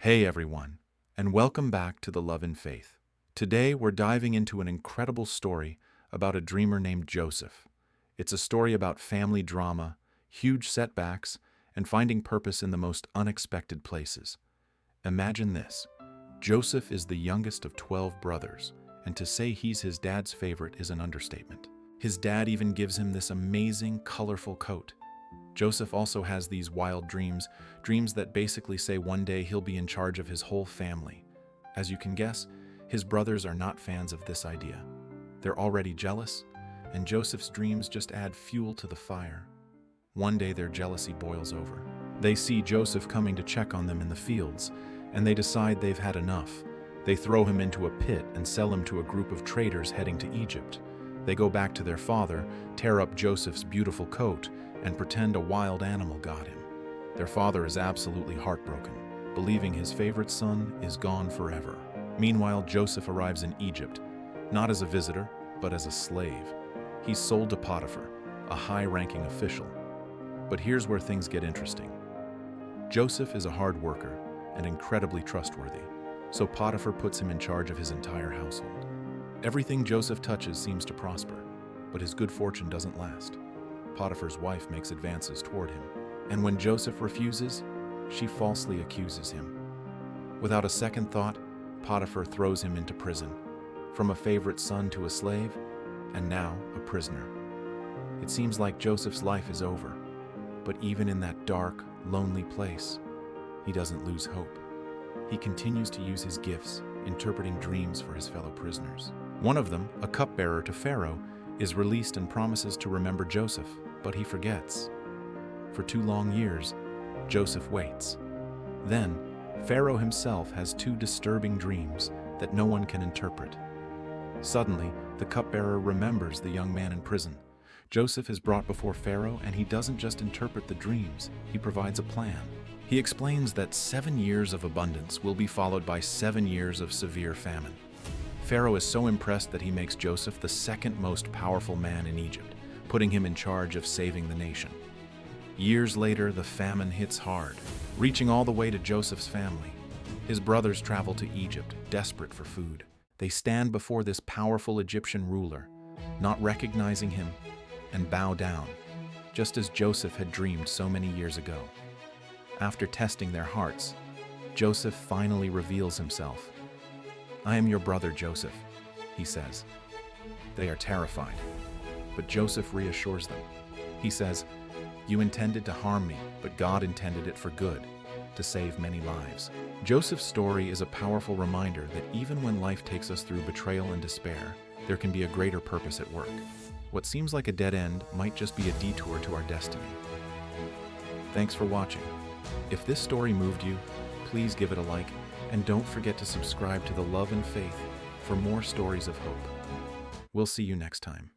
Hey everyone, and welcome back to the Love and Faith. Today we're diving into an incredible story about a dreamer named Joseph. It's a story about family drama, huge setbacks, and finding purpose in the most unexpected places. Imagine this. Joseph is the youngest of 12 brothers, and to say he's his dad's favorite is an understatement. His dad even gives him this amazing, colorful coat. Joseph also has these wild dreams that basically say one day he'll be in charge of his whole family. As you can guess, his brothers are not fans of this idea. They're already jealous, and Joseph's dreams just add fuel to the fire. One day their jealousy boils over. They see Joseph coming to check on them in the fields, and they decide they've had enough. They throw him into a pit and sell him to a group of traders heading to Egypt. They go back to their father, tear up Joseph's beautiful coat, and pretend a wild animal got him. Their father is absolutely heartbroken, believing his favorite son is gone forever. Meanwhile, Joseph arrives in Egypt, not as a visitor, but as a slave. He's sold to Potiphar, a high-ranking official. But here's where things get interesting. Joseph is a hard worker and incredibly trustworthy, so Potiphar puts him in charge of his entire household. Everything Joseph touches seems to prosper, but his good fortune doesn't last. Potiphar's wife makes advances toward him, and when Joseph refuses, she falsely accuses him. Without a second thought, Potiphar throws him into prison, from a favorite son to a slave, and now a prisoner. It seems like Joseph's life is over, but even in that dark, lonely place, he doesn't lose hope. He continues to use his gifts, interpreting dreams for his fellow prisoners. One of them, a cupbearer to Pharaoh, is released and promises to remember Joseph, but he forgets. For 2 long years, Joseph waits. Then, Pharaoh himself has 2 disturbing dreams that no one can interpret. Suddenly, the cupbearer remembers the young man in prison. Joseph is brought before Pharaoh, and he doesn't just interpret the dreams, he provides a plan. He explains that 7 years of abundance will be followed by 7 years of severe famine. Pharaoh is so impressed that he makes Joseph the second most powerful man in Egypt, putting him in charge of saving the nation. Years later, the famine hits hard, reaching all the way to Joseph's family. His brothers travel to Egypt, desperate for food. They stand before this powerful Egyptian ruler, not recognizing him, and bow down, just as Joseph had dreamed so many years ago. After testing their hearts, Joseph finally reveals himself. "I am your brother Joseph," he says. They are terrified, but Joseph reassures them. He says, "You intended to harm me, but God intended it for good, to save many lives." Joseph's story is a powerful reminder that even when life takes us through betrayal and despair, there can be a greater purpose at work. What seems like a dead end might just be a detour to our destiny. Thanks for watching. If this story moved you, please give it a like, and don't forget to subscribe to the Love and Faith for more stories of hope. We'll see you next time.